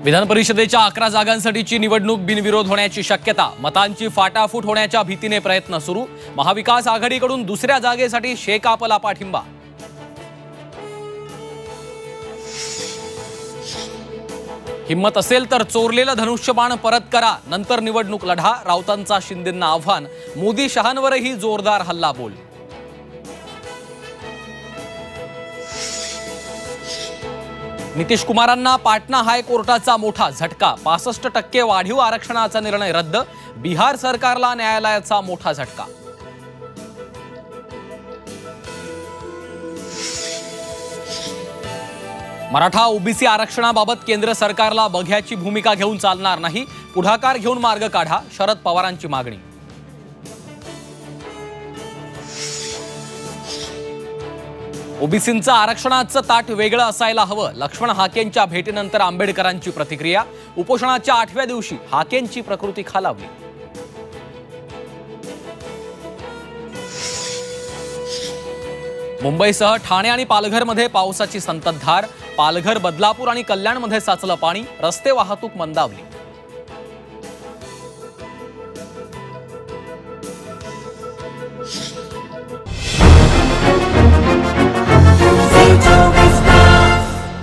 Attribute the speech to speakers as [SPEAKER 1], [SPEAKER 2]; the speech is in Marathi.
[SPEAKER 1] विधान परिषदेच्या 11 जागांसाठीची निवडणूक बिनविरोध होण्याची शक्यता, मतांची फाटाफूट होण्याच्या भीतीने प्रयत्न सुरू। महाविकास आघाडीकडून दुसऱ्या जागेसाठी शेकापला पाठिंबा। हिम्मत असेल तर चोरलेलं धनुष्यबाण परत करा, नंतर निवडणूक लढा। राऊतांचा शिंदेंना आव्हान, मोदी शहांवरही जोरदार हल्लाबोल। नितीश कुमारांना पाटणा हायकोर्टाचा मोठा झटका, 65% वाढीव आरक्षणाचा निर्णय रद्द। बिहार सरकारला न्यायालयाचा मोठा झटका। मराठा ओबीसी आरक्षणाबाबत केंद्र सरकारला बघ्याची भूमिका घेऊन चालणार नाही, पुढाकार घेऊन मार्ग काढा, शरद पवारांची मागणी। ओबीसींचं आरक्षणाचं ताट वेगळं असायला हवं, लक्ष्मण हाकेंच्या भेटीनंतर आंबेडकरांची प्रतिक्रिया। उपोषणाच्या 8व्या दिवशी हाकेंची प्रकृती खालावली। मुंबईसह ठाणे आणि पालघरमध्ये पावसाची संततधार। पालघर, बदलापूर आणि कल्याणमध्ये साचलं पाणी, रस्ते वाहतूक मंदावली।